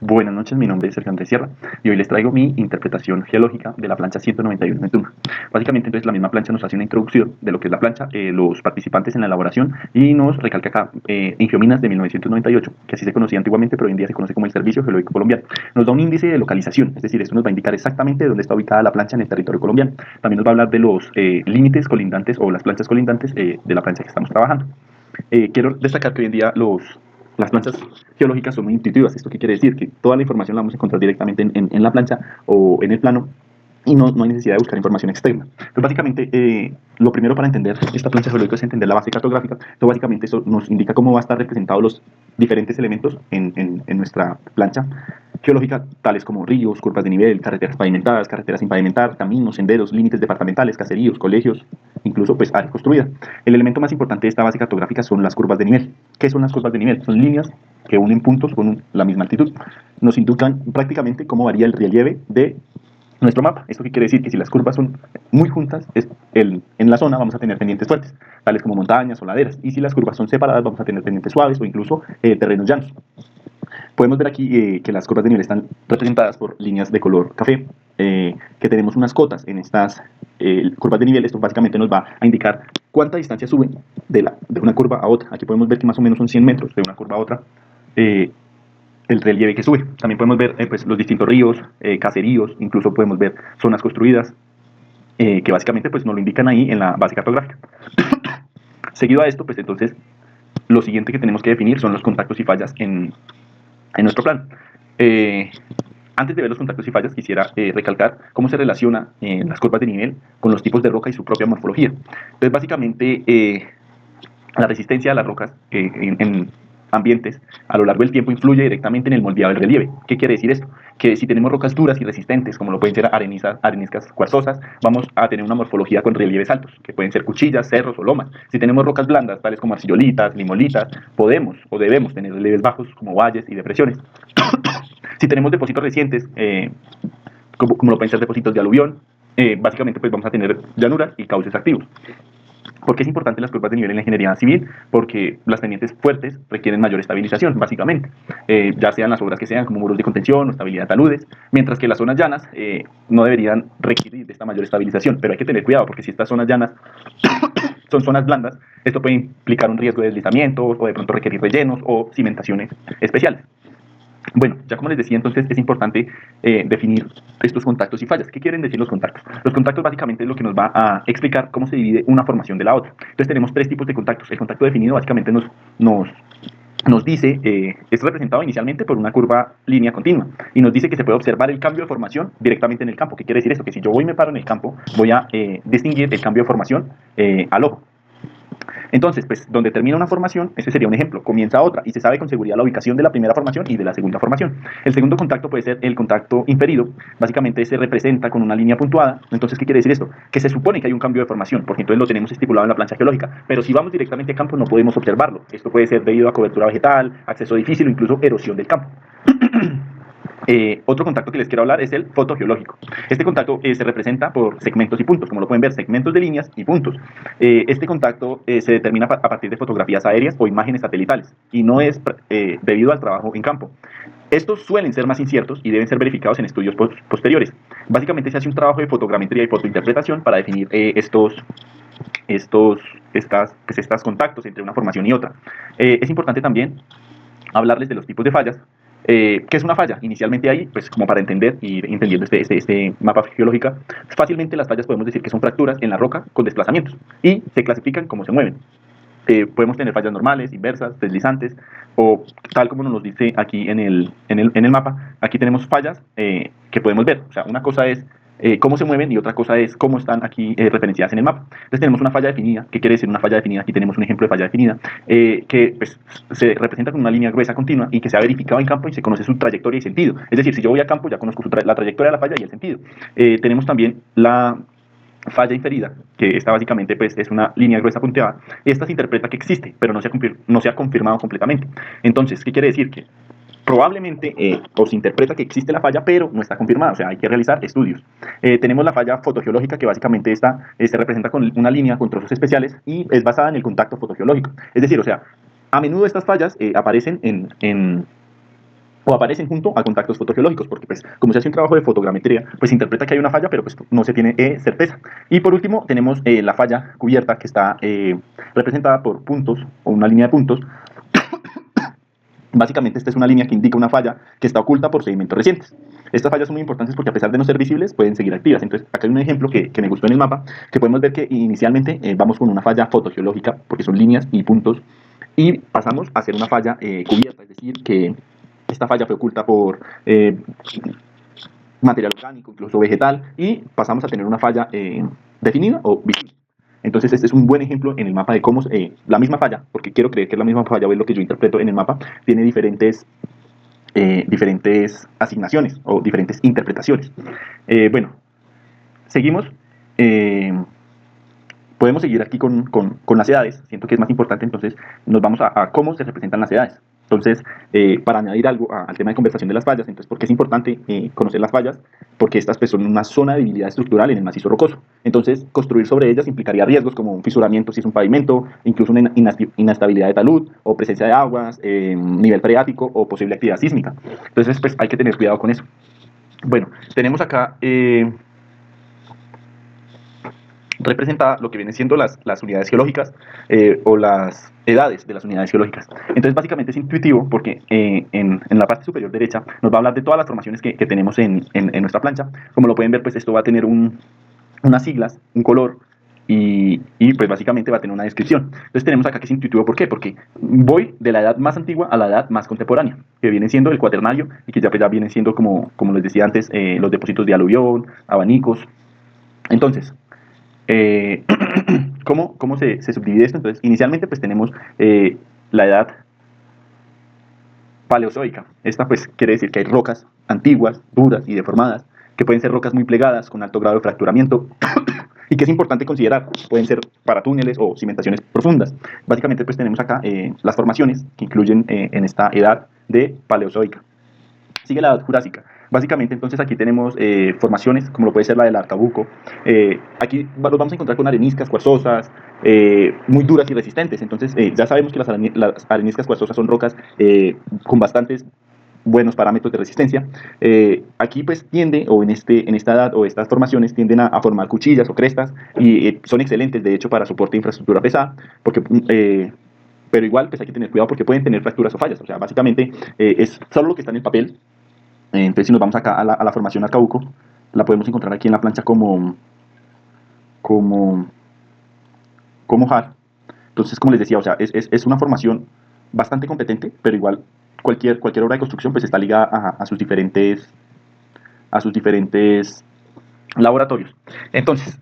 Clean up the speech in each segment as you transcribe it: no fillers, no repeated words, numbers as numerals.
Buenas noches, mi nombre es Sergio Andrés Sierra y hoy les traigo mi interpretación geológica de la plancha 191 Neptuno. Básicamente, entonces, la misma plancha nos hace una introducción de lo que es la plancha, los participantes en la elaboración y nos recalca acá en Geominas de 1998, que así se conocía antiguamente, pero hoy en día se conoce como el Servicio Geológico Colombiano. Nos da un índice de localización, es decir, esto nos va a indicar exactamente dónde está ubicada la plancha en el territorio colombiano. También nos va a hablar de los límites colindantes o las planchas colindantes de la plancha que estamos trabajando. Quiero destacar que hoy en día las planchas geológicas son muy intuitivas. ¿Esto qué quiere decir? Que toda la información la vamos a encontrar directamente en la plancha o en el plano y no hay necesidad de buscar información externa. Entonces, básicamente, lo primero para entender esta plancha geológica es entender la base cartográfica. Entonces, básicamente, eso nos indica cómo va a estar representados los diferentes elementos en nuestra plancha geológica, tales como ríos, curvas de nivel, carreteras pavimentadas, carreteras sin pavimentar, caminos, senderos, límites departamentales, caseríos, colegios, incluso pues áreas construidas. El elemento más importante de esta base cartográfica son las curvas de nivel. ¿Qué son las curvas de nivel? Son líneas que unen puntos con la misma altitud. Nos indican prácticamente cómo varía el relieve de nuestro mapa. ¿Esto qué quiere decir? Que si las curvas son muy juntas, en la zona vamos a tener pendientes fuertes, tales como montañas o laderas. Y si las curvas son separadas, vamos a tener pendientes suaves o incluso terrenos llanos. Podemos ver aquí que las curvas de nivel están representadas por líneas de color café, que tenemos unas cotas en estas curvas de nivel. Esto básicamente nos va a indicar cuánta distancia sube de una curva a otra. Aquí podemos ver que más o menos son 100 metros de una curva a otra. El relieve que sube. También podemos ver pues, los distintos ríos, caseríos, incluso podemos ver zonas construidas, que básicamente pues, nos lo indican ahí en la base cartográfica. Seguido a esto, pues entonces, lo siguiente que tenemos que definir son los contactos y fallas en nuestro plan. Antes de ver los contactos y fallas, quisiera recalcar cómo se relaciona las curvas de nivel con los tipos de roca y su propia morfología. Entonces, básicamente, la resistencia a las rocas en ambientes a lo largo del tiempo influye directamente en el moldeado del relieve. ¿Qué quiere decir esto? Que si tenemos rocas duras y resistentes, como lo pueden ser areniscas cuarzosas, vamos a tener una morfología con relieves altos, que pueden ser cuchillas, cerros o lomas. Si tenemos rocas blandas, tales como arcillolitas, limolitas, podemos o debemos tener relieves bajos, como valles y depresiones. Si tenemos depósitos recientes, como lo pueden ser depósitos de aluvión, básicamente pues vamos a tener llanuras y cauces activos. ¿Por qué es importante las curvas de nivel en la ingeniería civil? Porque las pendientes fuertes requieren mayor estabilización, básicamente, ya sean las obras que sean, como muros de contención o estabilidad de taludes, mientras que las zonas llanas no deberían requerir de esta mayor estabilización, pero hay que tener cuidado, porque si estas zonas llanas son zonas blandas, esto puede implicar un riesgo de deslizamientos o de pronto requerir rellenos o cimentaciones especiales. Bueno, ya como les decía, entonces es importante definir estos contactos y fallas. ¿Qué quieren decir los contactos? Los contactos básicamente es lo que nos va a explicar cómo se divide una formación de la otra. Entonces tenemos tres tipos de contactos. El contacto definido básicamente nos dice, es representado inicialmente por una curva línea continua y nos dice que se puede observar el cambio de formación directamente en el campo. ¿Qué quiere decir esto? Que si yo voy y me paro en el campo, voy a distinguir el cambio de formación al ojo. Entonces, pues donde termina una formación, ese sería un ejemplo, comienza otra y se sabe con seguridad la ubicación de la primera formación y de la segunda formación. El segundo contacto puede ser el contacto inferido, básicamente se representa con una línea puntuada. Entonces, ¿qué quiere decir esto? Que se supone que hay un cambio de formación, porque entonces lo tenemos estipulado en la plancha geológica, pero si vamos directamente a campo no podemos observarlo. Esto puede ser debido a cobertura vegetal, acceso difícil o incluso erosión del campo. Otro contacto que les quiero hablar es el fotogeológico. Este contacto se representa por segmentos y puntos, como lo pueden ver, segmentos de líneas y puntos. Este contacto se determina a partir de fotografías aéreas o imágenes satelitales y no es debido al trabajo en campo. Estos suelen ser más inciertos y deben ser verificados en estudios posteriores. Básicamente se hace un trabajo de fotogrametría y fotointerpretación para definir estos contactos entre una formación y otra. Es importante también hablarles de los tipos de fallas. ¿Qué es una falla? Inicialmente ahí, pues como para entender y entendiendo este mapa geológico, fácilmente las fallas podemos decir que son fracturas en la roca con desplazamientos y se clasifican como se mueven. Podemos tener fallas normales, inversas, deslizantes o tal como nos dice aquí en el mapa. Aquí tenemos fallas que podemos ver. O sea, una cosa es cómo se mueven y otra cosa es cómo están aquí referenciadas en el mapa. Entonces tenemos una falla definida. ¿Qué quiere decir una falla definida? Aquí tenemos un ejemplo de falla definida que pues, se representa con una línea gruesa continua y que se ha verificado en campo y se conoce su trayectoria y sentido. Es decir, si yo voy a campo ya conozco la trayectoria de la falla y el sentido. Tenemos también la falla inferida, que esta básicamente pues, es una línea gruesa punteada. Esta se interpreta que existe, pero no se ha confirmado completamente. Entonces, ¿qué quiere decir? Que probablemente o se interpreta que existe la falla, pero no está confirmada, o sea, hay que realizar estudios. Tenemos la falla fotogeológica, que básicamente se representa con una línea con trozos especiales y es basada en el contacto fotogeológico. Es decir, o sea, a menudo estas fallas aparecen o aparecen junto a contactos fotogeológicos, porque pues como se hace un trabajo de fotogrametría, pues se interpreta que hay una falla, pero pues no se tiene certeza. Y por último tenemos la falla cubierta, que está representada por puntos o una línea de puntos. Básicamente esta es una línea que indica una falla que está oculta por sedimentos recientes. Estas fallas son muy importantes porque a pesar de no ser visibles pueden seguir activas. Entonces acá hay un ejemplo que me gustó en el mapa, que podemos ver que inicialmente vamos con una falla fotogeológica, porque son líneas y puntos, y pasamos a hacer una falla cubierta, es decir, que esta falla fue oculta por material orgánico, incluso vegetal, y pasamos a tener una falla definida o visible. Entonces este es un buen ejemplo en el mapa de cómo la misma falla, porque quiero creer que es la misma falla, o es lo que yo interpreto en el mapa, tiene diferentes asignaciones o diferentes interpretaciones. Bueno, seguimos. Podemos seguir aquí con las edades. Siento que es más importante, entonces nos vamos a cómo se representan las edades. Entonces, para añadir algo al tema de conversación de las fallas, entonces, ¿por qué es importante conocer las fallas? Porque estas pues, son una zona de debilidad estructural en el macizo rocoso. Entonces, construir sobre ellas implicaría riesgos como un fisuramiento si es un pavimento, incluso una inestabilidad de talud, o presencia de aguas, nivel freático o posible actividad sísmica. Entonces, pues hay que tener cuidado con eso. Bueno, tenemos acá representada lo que vienen siendo las unidades geológicas o las edades de las unidades geológicas. Entonces básicamente es intuitivo porque en la parte superior derecha nos va a hablar de todas las formaciones que tenemos en nuestra plancha. Como lo pueden ver, pues esto va a tener unas siglas, un color, y pues básicamente va a tener una descripción. Entonces tenemos acá que es intuitivo. ¿Por qué? Porque voy de la edad más antigua a la edad más contemporánea, que viene siendo el cuaternario y que ya viene siendo, como les decía antes, los depósitos de aluvión, abanicos. Entonces, ¿cómo se subdivide esto? Entonces, inicialmente pues tenemos la edad paleozoica. Esta pues quiere decir que hay rocas antiguas, duras y deformadas, que pueden ser rocas muy plegadas, con alto grado de fracturamiento, y que es importante considerar, pueden ser para túneles o cimentaciones profundas. Básicamente pues tenemos acá las formaciones que incluyen en esta edad de paleozoica. Sigue la edad jurásica. Básicamente, entonces aquí tenemos formaciones, como lo puede ser la del Arcabuco. Aquí los vamos a encontrar con areniscas cuarzosas, muy duras y resistentes. Entonces, ya sabemos que las areniscas cuarzosas son rocas con bastantes buenos parámetros de resistencia. Aquí pues tiende, o en esta edad, o estas formaciones tienden a formar cuchillas o crestas, y son excelentes, de hecho, para soporte de infraestructura pesada, porque... pero igual pues hay que tener cuidado porque pueden tener fracturas o fallas. O sea, básicamente es solo lo que está en el papel. Entonces, si nos vamos acá a la formación Arcabuco, la podemos encontrar aquí en la plancha como JAR. Entonces, como les decía, o sea, es una formación bastante competente, pero igual cualquier obra de construcción pues está ligada a sus diferentes laboratorios. Entonces,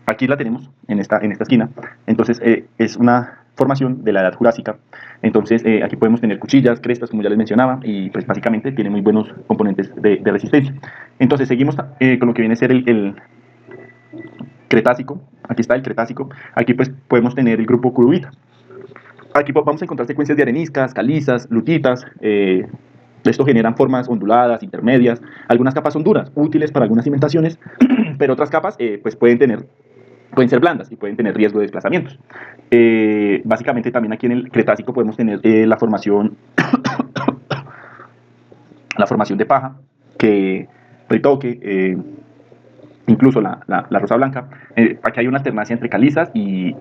aquí la tenemos en esta esquina. Entonces, es una formación de la edad jurásica. Entonces, aquí podemos tener cuchillas, crestas, como ya les mencionaba, y pues básicamente tiene muy buenos componentes de resistencia. Entonces, seguimos con lo que viene a ser el Cretácico. Aquí está el Cretácico. Aquí pues podemos tener el grupo Curubita. Aquí vamos a encontrar secuencias de areniscas, calizas, lutitas. Esto generan formas onduladas, intermedias. Algunas capas son duras, útiles para algunas cimentaciones, pero otras capas pues pueden ser blandas y pueden tener riesgo de desplazamientos. Básicamente también aquí en el Cretácico podemos tener la formación de paja, que ritoque, incluso la rosa blanca. Aquí hay una alternancia entre calizas y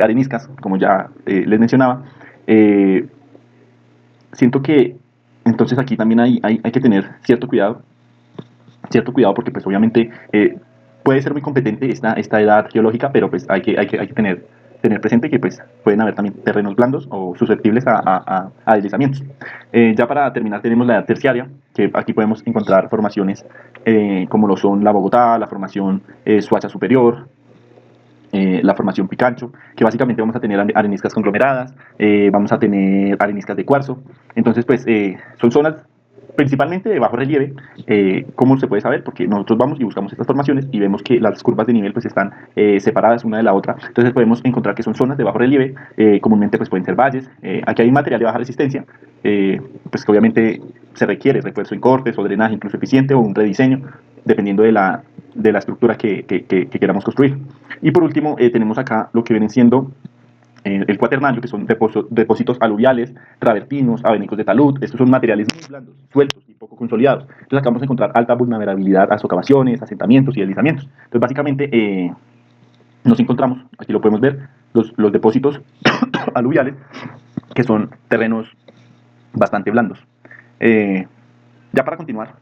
areniscas, como ya les mencionaba. Siento que entonces aquí también hay que tener cierto cuidado porque pues obviamente puede ser muy competente esta edad geológica, pero pues hay que tener presente que pues pueden haber también terrenos blandos o susceptibles a deslizamientos. Ya para terminar tenemos la edad terciaria, que aquí podemos encontrar formaciones como lo son la Bogotá, la formación Suacha Superior, la formación Picancho, que básicamente vamos a tener areniscas conglomeradas, vamos a tener areniscas de cuarzo. Entonces pues son zonas principalmente de bajo relieve. ¿Cómo se puede saber? Porque nosotros vamos y buscamos estas formaciones y vemos que las curvas de nivel pues están separadas una de la otra. Entonces podemos encontrar que son zonas de bajo relieve, comúnmente pues pueden ser valles. Aquí hay material de baja resistencia, pues que obviamente se requiere refuerzo en cortes o drenaje incluso eficiente o un rediseño, dependiendo de la estructura que queramos construir. Y por último tenemos acá lo que vienen siendo el cuaternario, que son depósitos aluviales, travertinos, areniscos de talud. Estos son materiales muy blandos, sueltos y poco consolidados. Entonces acá vamos a encontrar alta vulnerabilidad a socavaciones, asentamientos y deslizamientos. Entonces básicamente nos encontramos, aquí lo podemos ver, los depósitos aluviales, que son terrenos bastante blandos. Ya para continuar,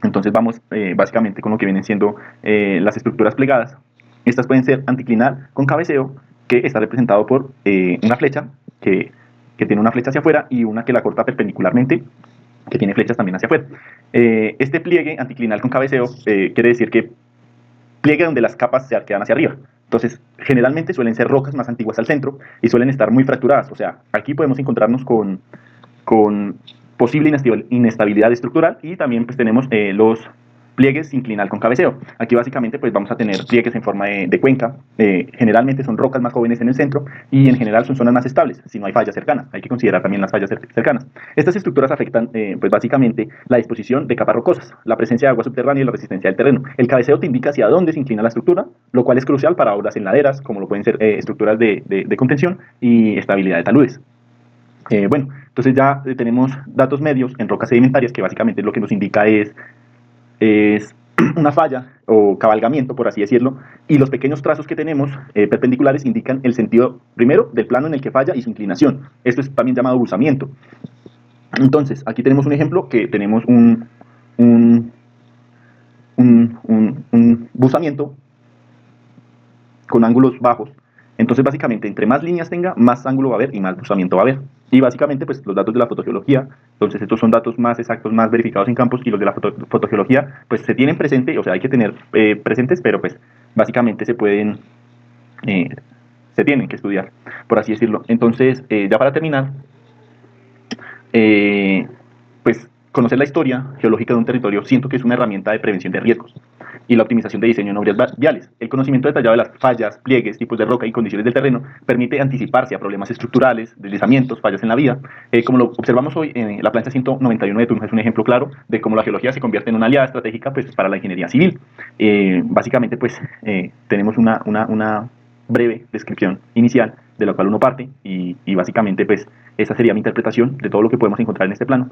entonces vamos básicamente con lo que vienen siendo las estructuras plegadas. Estas pueden ser anticlinal con cabeceo, que está representado por una flecha que tiene una flecha hacia afuera y una que la corta perpendicularmente, que tiene flechas también hacia afuera. Este pliegue anticlinal con cabeceo quiere decir que pliegue donde las capas se arquean hacia arriba. Entonces, generalmente suelen ser rocas más antiguas al centro y suelen estar muy fracturadas. O sea, aquí podemos encontrarnos con posible inestabilidad estructural y también pues tenemos los pliegues inclinal con cabeceo. Aquí básicamente pues vamos a tener pliegues en forma de cuenca. Generalmente son rocas más jóvenes en el centro y en general son zonas más estables si no hay fallas cercanas. Hay que considerar también las fallas cercanas. Estas estructuras afectan pues básicamente la disposición de capas rocosas, la presencia de agua subterránea y la resistencia del terreno. El cabeceo te indica hacia dónde se inclina la estructura, lo cual es crucial para obras en laderas, como lo pueden ser estructuras de contención y estabilidad de taludes. Bueno, entonces ya tenemos datos medios en rocas sedimentarias, que básicamente lo que nos indica es una falla o cabalgamiento, por así decirlo, y los pequeños trazos que tenemos perpendiculares indican el sentido, primero, del plano en el que falla y su inclinación. Esto es también llamado buzamiento. Entonces, aquí tenemos un ejemplo que tenemos un buzamiento con ángulos bajos. Entonces, básicamente, entre más líneas tenga, más ángulo va a haber y más buzamiento va a haber. Y básicamente, pues los datos de la fotogeología, entonces estos son datos más exactos, más verificados en campos, y los de la fotogeología, pues se tienen presente, o sea, hay que tener presentes, pero pues básicamente se tienen que estudiar, por así decirlo. Entonces, ya para terminar, pues conocer la historia geológica de un territorio siento que es una herramienta de prevención de riesgos y la optimización de diseño en obras viales. El conocimiento detallado de las fallas, pliegues, tipos de roca y condiciones del terreno permite anticiparse a problemas estructurales, deslizamientos, fallas en la vida. Como lo observamos hoy, la plancha 191 de Tunja es un ejemplo claro de cómo la geología se convierte en una aliada estratégica pues, para la ingeniería civil. Básicamente, pues, tenemos una breve descripción inicial de la cual uno parte y básicamente, pues, esa sería mi interpretación de todo lo que podemos encontrar en este plano.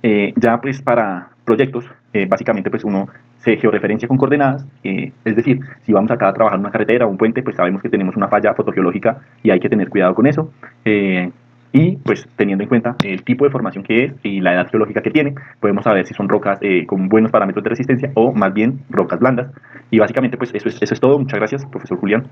Ya pues para proyectos, básicamente pues uno se georreferencia con coordenadas, es decir, si vamos acá a trabajar en una carretera o un puente, pues sabemos que tenemos una falla fotogeológica y hay que tener cuidado con eso. Y pues teniendo en cuenta el tipo de formación que es y la edad geológica que tiene, podemos saber si son rocas con buenos parámetros de resistencia o más bien rocas blandas. Y básicamente pues eso es todo. Muchas gracias, profesor Julián.